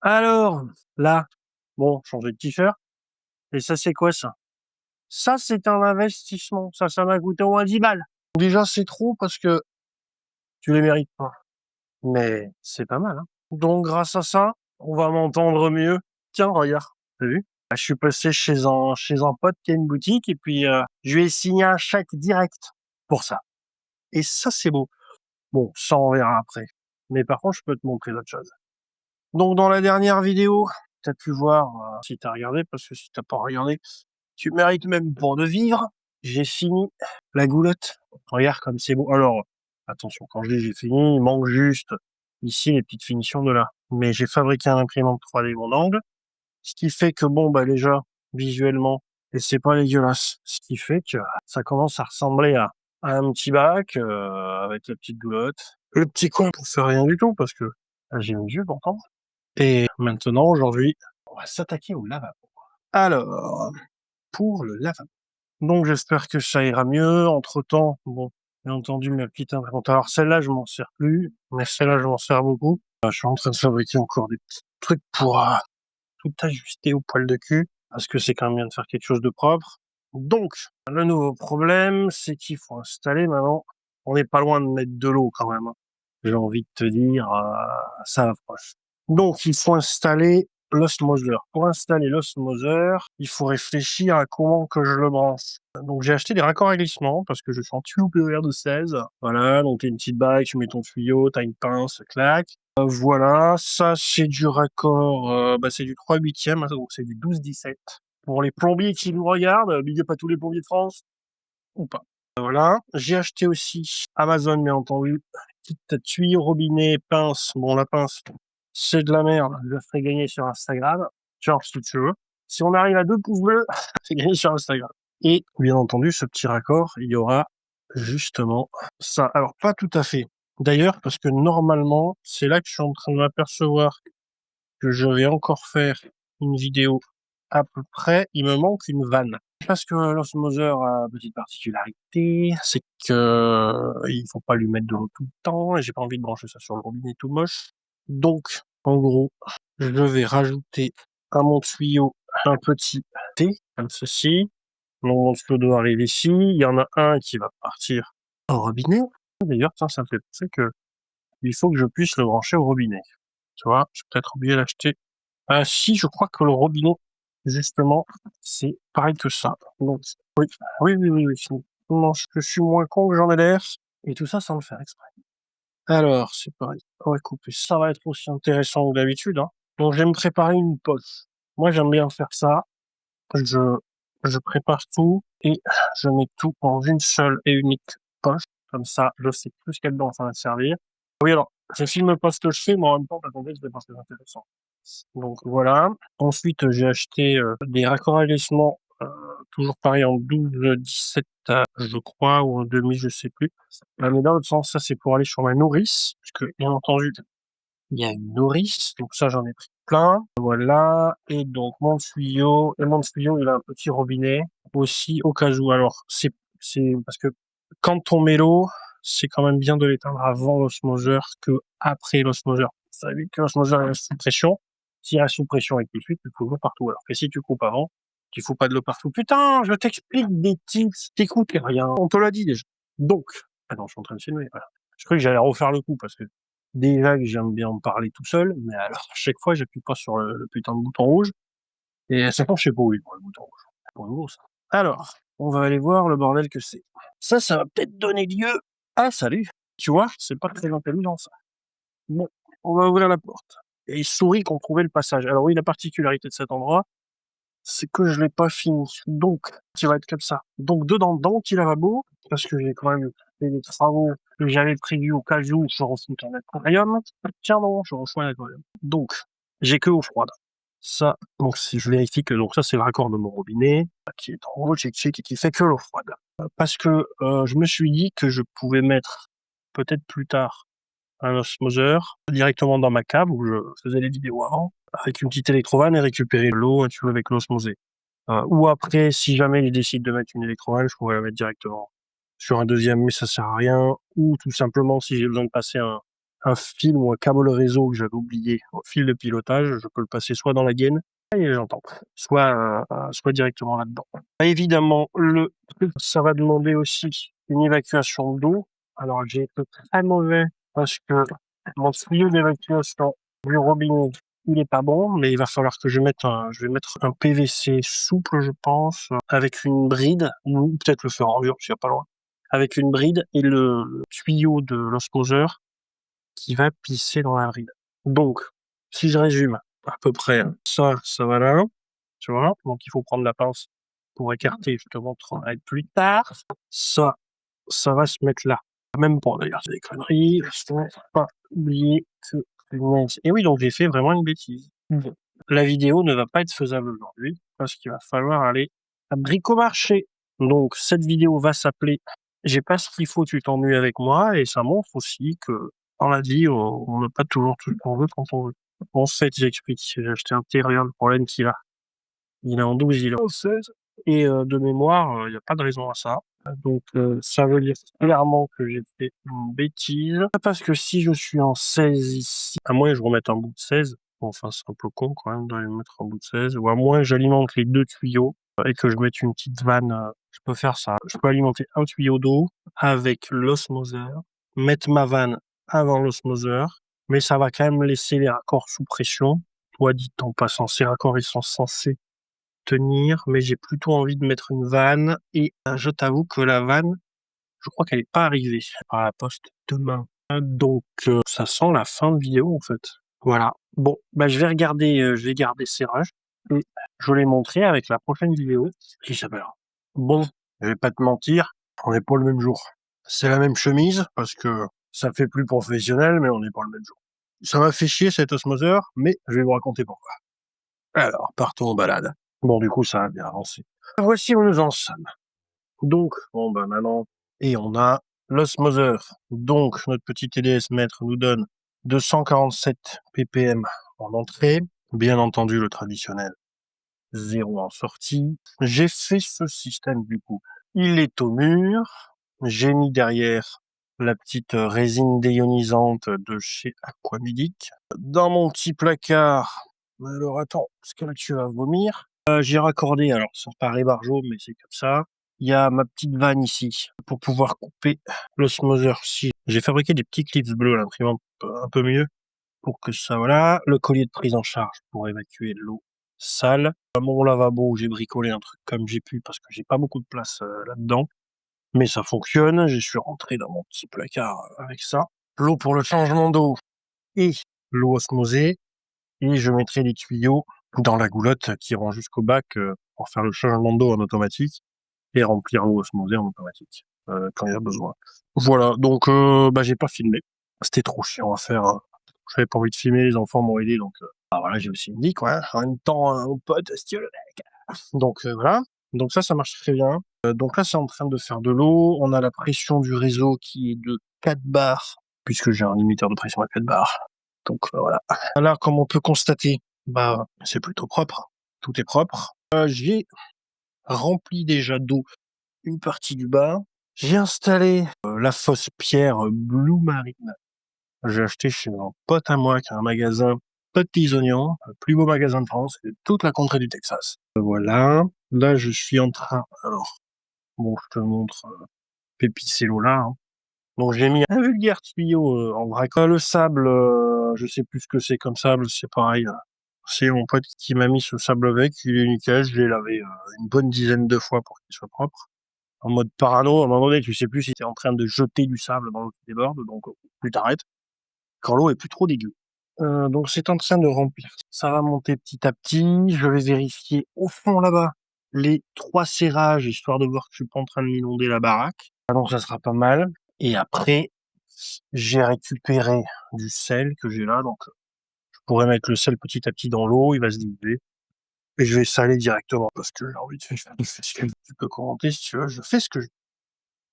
Alors, là, bon, changer de t-shirt. Et ça, c'est quoi ça? Ça, c'est un investissement. Ça m'a coûté au moins 10 balles. Déjà, c'est trop parce que tu les mérites pas. Mais c'est pas mal, hein. Donc, grâce à ça, on va m'entendre mieux. Tiens, regarde, t'as vu? Je suis passé chez un pote qui a une boutique et puis je lui ai signé un chèque direct pour ça. Et ça, c'est beau. Bon, ça, on verra après. Mais par contre, je peux te montrer d'autres choses. Donc, dans la dernière vidéo, tu as pu voir, si tu as regardé, parce que si t'as pas regardé, tu mérites même pour de vivre. J'ai fini la goulotte. Regarde comme c'est beau. Alors, attention, quand je dis j'ai fini, il manque juste ici les petites finitions de là. Mais j'ai fabriqué un imprimante 3D mon angle, ce qui fait que bon, bah déjà, visuellement, et c'est pas dégueulasse. Ce qui fait que ça commence à ressembler à un petit bac, avec la petite goulotte. Le petit coin pour faire rien du tout, parce que j'ai mes yeux pourtant. Et maintenant, aujourd'hui, on va s'attaquer au lavabo. Alors, pour le lavabo. Donc j'espère que ça ira mieux. Entre-temps, bon, bien entendu, ma petite imprimante. Alors celle-là, je m'en sers plus, mais celle-là, je m'en sers beaucoup. Je suis en train de fabriquer encore des petits trucs pour tout ajuster au poil de cul, parce que c'est quand même bien de faire quelque chose de propre. Donc, le nouveau problème, c'est qu'il faut installer maintenant. On n'est pas loin de mettre de l'eau quand même, hein. J'ai envie de te dire, ça approche. Donc, il faut installer l'osmoseur. Pour installer l'osmoseur, il faut réfléchir à comment que je le branche. Donc, j'ai acheté des raccords à glissement parce que je suis en tuyau PER de 16. Voilà, donc t'as une petite bague, tu mets ton tuyau, t'as une pince, clac. Voilà, ça c'est du raccord, c'est du 3/8, donc c'est du 12-17. Pour les plombiers qui nous regardent, big up à tous les plombiers de France, ou pas. Voilà, j'ai acheté aussi Amazon, bien entendu, petite tuyau robinet, pince. Bon, la pince, c'est de la merde, je la ferai gagner sur Instagram. Genre, si tu veux. Si on arrive à 2 pouces bleus, c'est gagné sur Instagram. Et, bien entendu, ce petit raccord, il y aura justement ça. Alors, pas tout à fait. D'ailleurs, parce que normalement, c'est là que je suis en train de m'apercevoir que je vais encore faire une vidéo à peu près. Il me manque une vanne. Parce que l'osmoseur a une petite particularité, c'est que il faut pas lui mettre de l'eau tout le temps, et j'ai pas envie de brancher ça sur le robinet tout moche. Donc, en gros, je vais rajouter à mon tuyau un petit T, comme ceci. Mon tuyau doit arriver ici. Il y en a un qui va partir au robinet. D'ailleurs, ça me fait penser que il faut que je puisse le brancher au robinet. Tu vois, je suis peut-être obligé d'acheter. Ah si, je crois que le robinet, justement, c'est pareil que ça. Donc, oui, oui. Non, je suis moins con que j'en ai l'air. Et tout ça sans le faire exprès. Alors, c'est pareil. On va couper. Ça va être aussi intéressant que d'habitude, hein. Donc, je vais me préparer une poche. Moi, j'aime bien faire ça. Je, je prépare tout et je mets tout dans une seule et unique poche. Comme ça, je sais tout ce qu'il y a dedans, ça va servir. Oui, alors, je filme pas ce que je fais, mais en même temps, attendez, c'est pas très intéressant. Donc voilà. Ensuite, j'ai acheté des raccords à glissement, toujours pareil en 12-17, je crois, ou en demi, je sais plus. Mais dans l'autre sens, ça c'est pour aller sur ma nourrice, puisque bien entendu, il y a une nourrice, donc ça j'en ai pris plein. Voilà. Et donc mon tuyau, il a un petit robinet aussi au cas où. Alors c'est parce que quand on met l'eau, c'est quand même bien de l'éteindre avant l'osmoseur que après l'osmoseur. Ça évite que l'osmoseur reste sous pression. S'il reste sous pression et que tu fous de l'eau partout. Alors que si tu coupes avant, tu fous pas de l'eau partout. Putain, je t'explique des tips, t'écoutes rien. On te l'a dit déjà. Donc, attends, je suis en train de filmer. Voilà. Je crois que j'allais refaire le coup parce que déjà que j'aime bien en parler tout seul, mais alors à chaque fois j'appuie pas sur le putain de bouton rouge. Et à chaque fois je sais pas où il est pour le bouton rouge. C'est pour nouveau ça. Alors, on va aller voir le bordel que c'est. Ça va peut-être donner lieu à salut. Tu vois, c'est pas très intelligent ça. Bon, on va ouvrir la porte. Et il sourit qu'on trouvait le passage. Alors oui, la particularité de cet endroit, c'est que je l'ai pas fini. Donc, il va être comme ça. Donc, dedans, dans mon petit lavabo, parce que j'ai quand même fait des travaux que j'avais prévus au cas où je refoute un aquarium. Tiens, non, je reçois un aquarium. Donc, j'ai que eau froide. Ça, donc, si je vérifie que, donc, ça, c'est le raccord de mon robinet, qui est en haut, check, et qui fait que l'eau froide. Parce que, je me suis dit que je pouvais mettre, peut-être plus tard, un osmoseur directement dans ma cave où je faisais les vidéos avant, avec une petite électrovanne et récupérer l'eau, tu vois, avec l'osmosé. Ou après, si jamais ils décident de mettre une électrovanne, je pourrais la mettre directement sur un deuxième, mais ça sert à rien. Ou tout simplement, si j'ai besoin de passer un fil ou un câble réseau que j'avais oublié, un fil de pilotage, je peux le passer soit dans la gaine, et j'entends, soit directement là-dedans. Évidemment, ça va demander aussi une évacuation d'eau. Alors, j'ai été très mauvais parce que mon tuyau d'évacuation du robinet, il est pas bon, mais il va falloir que je vais mettre un PVC souple, je pense, avec une bride, ou peut-être le faire en dur, s'il y a pas loin, avec une bride et le tuyau de l'osmoseur qui va pisser dans la bride. Donc, si je résume, à peu près, ça va là, tu vois? Donc il faut prendre la pince pour écarter, je te montrerai plus tard. Ça va se mettre là. Même pas d'ailleurs, c'est des conneries, faut pas oublier que et oui, donc j'ai fait vraiment une bêtise. La vidéo ne va pas être faisable aujourd'hui parce qu'il va falloir aller à Bricomarché. Donc cette vidéo va s'appeler «J'ai pas ce qu'il faut, tu t'ennuies avec moi» et ça montre aussi que dans la vie, on n'a pas toujours tout ce qu'on veut quand on veut. En fait, j'explique, j'ai acheté un terrien, le problème qu'il a, il est en 12, il est en 16 et de mémoire, il y a pas de raison à ça. Donc ça veut dire clairement que j'ai fait une bêtise. Parce que si je suis en 16 ici, à moins que je remette un bout de 16, bon, enfin c'est un peu con quand même d'aller mettre un bout de 16, ou à moins que j'alimente les 2 tuyaux et que je mette une petite vanne, je peux faire ça. Je peux alimenter un tuyau d'eau avec l'osmoseur, mettre ma vanne avant l'osmoseur, mais ça va quand même laisser les raccords sous pression. Soit dit en passant, ces raccords ils sont censés tenir, mais j'ai plutôt envie de mettre une vanne et je t'avoue que la vanne, je crois qu'elle est pas arrivée par la poste demain. Donc ça sent la fin de vidéo en fait. Voilà. Bon, bah je vais garder serrage et je vais montrer avec la prochaine vidéo qui s'appelle. Bon, je vais pas te mentir, on n'est pas le même jour. C'est la même chemise parce que ça fait plus professionnel, mais on n'est pas le même jour. Ça m'a fait chier cet osmoseur, mais je vais vous raconter pourquoi. Alors, partons en balade. Bon, du coup, ça a bien avancé. Voici où nous en sommes. Donc, bon, bah, maintenant, et on a l'osmoseur. Donc, notre petit TDS mètre nous donne 247 ppm en entrée. Bien entendu, le traditionnel 0 en sortie. J'ai fait ce système, du coup. Il est au mur. J'ai mis derrière la petite résine déionisante de chez Aquamedic. Dans mon petit placard, alors attends, parce que là tu vas vomir. J'ai raccordé, alors ça paraît barjot, mais c'est comme ça. Il y a ma petite vanne ici pour pouvoir couper l'osmoseur. Si j'ai fabriqué des petits clips bleus, l'imprimante un peu mieux pour que ça, voilà. Le collier de prise en charge pour évacuer l'eau sale. Mon lavabo, j'ai bricolé un truc comme j'ai pu parce que j'ai pas beaucoup de place là-dedans. Mais ça fonctionne. Je suis rentré dans mon petit placard avec ça. L'eau pour le changement d'eau et l'eau osmosée. Et je mettrai les tuyaux dans la goulotte qui iront jusqu'au bac pour faire le changement d'eau en automatique et remplir l'eau osmosée en automatique quand il y a besoin. Voilà, donc bah j'ai pas filmé. C'était trop chiant à faire. J'avais pas envie de filmer, les enfants m'ont aidé, donc bah voilà, j'ai aussi dit quoi. En même temps, mon pote, si tu veux, mec. Donc voilà. Donc ça marche très bien. Donc là, c'est en train de faire de l'eau. On a la pression du réseau qui est de 4 bars, puisque j'ai un limiteur de pression à 4 bars. Donc voilà. Là, comme on peut constater, bah c'est plutôt propre. Tout est propre. J'ai rempli déjà d'eau une partie du bas. J'ai installé la fosse pierre Blue Marine. J'ai acheté chez un pote à moi qui a un magasin Petits Oignons, le plus beau magasin de France, et de toute la contrée du Texas. Voilà. Là, je suis en train. Alors, bon, je te montre Pépicello là. Hein. Donc j'ai mis un vulgaire tuyau en vrac. Le sable, je sais plus ce que c'est comme sable, c'est pareil. C'est mon pote qui m'a mis ce sable avec, il est nickel, je l'ai lavé une bonne dizaine de fois pour qu'il soit propre. En mode parano, à un moment donné, tu sais plus si t'es en train de jeter du sable dans l'eau qui déborde, donc plus t'arrêtes, quand l'eau est plus trop dégueu. Donc c'est en train de remplir. Ça va monter petit à petit, je vais vérifier au fond là-bas les 3 serrages, histoire de voir que je suis pas en train de m'inonder la baraque. Donc ça sera pas mal. Et après, j'ai récupéré du sel que j'ai là, donc je pourrais mettre le sel petit à petit dans l'eau, il va se diluer. Et je vais saler directement parce que j'ai envie de faire ce que tu peux commenter si tu veux, je fais ce que je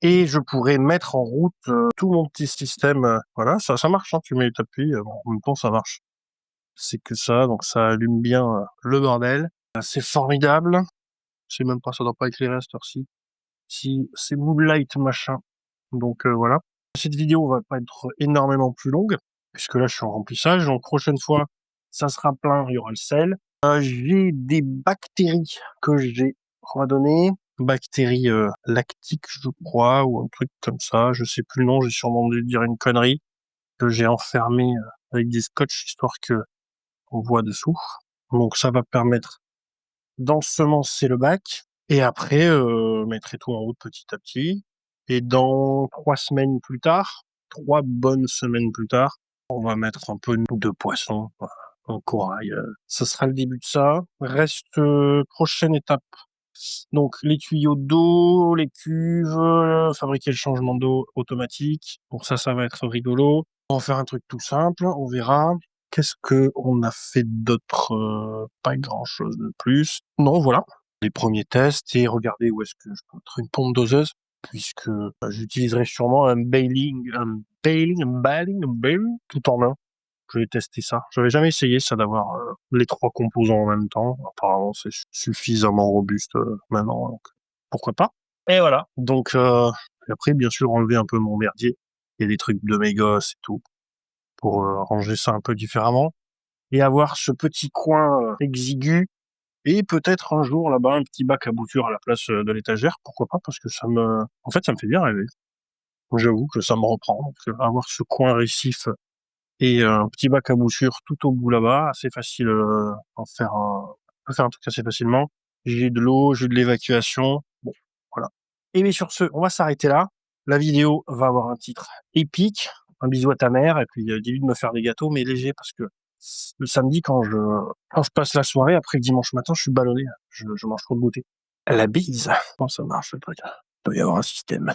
et je pourrais mettre en route tout mon petit système. Voilà, ça marche, hein, tu mets t'appuies, bon, en même temps ça marche. C'est que ça, donc ça allume bien le bordel. C'est formidable. Je sais même pas, ça doit pas éclairer à cette heure-ci. Si c'est Moonlight machin. Donc voilà. Cette vidéo va pas être énormément plus longue. puisque là, je suis en remplissage. Donc, prochaine fois, ça sera plein, il y aura le sel. J'ai des bactéries que j'ai redonnées. Bactéries lactiques, je crois, ou un truc comme ça. Je sais plus le nom, j'ai sûrement dû dire une connerie, que j'ai enfermé avec des scotch, histoire que on voit dessous. Donc, ça va permettre d'ensemencer le bac. Et après, mettre tout en route petit à petit. Et dans 3 semaines plus tard, 3 bonnes semaines plus tard, on va mettre un peu de poisson, en corail. Ça sera le début de ça. Reste prochaine étape. Donc les tuyaux d'eau, les cuves, fabriquer le changement d'eau automatique. Pour ça, ça va être rigolo. On va faire un truc tout simple, on verra. Qu'est-ce que on a fait d'autre? Pas grand-chose de plus. Non, voilà. Les premiers tests et regarder où est-ce que je peux mettre une pompe doseuse, puisque j'utiliserai sûrement un baling, tout en un. Je vais tester ça. J'avais jamais essayé ça d'avoir les 3 composants en même temps. Apparemment, c'est suffisamment robuste maintenant, donc pourquoi pas. Et voilà. Donc et après, bien sûr, enlever un peu mon merdier. Il y a des trucs de mes gosses et tout pour ranger ça un peu différemment et avoir ce petit coin exigu et peut-être un jour là-bas un petit bac à bouture à la place de l'étagère. Pourquoi pas? Parce que en fait, ça me fait bien rêver. J'avoue que ça me reprend. Donc avoir ce coin récif et un petit bac à bouture tout au bout là-bas, assez facile en faire on peut faire un truc assez facilement. J'ai de l'eau, j'ai de l'évacuation. Bon, voilà. Et bien sur ce, on va s'arrêter là. La vidéo va avoir un titre épique. Un bisou à ta mère et puis dis-lui de me faire des gâteaux mais légers parce que le samedi quand je passe la soirée après le dimanche matin, je suis ballonné. Je mange trop de goûter. La bise. Comment ça marche le truc? Il doit y avoir un système.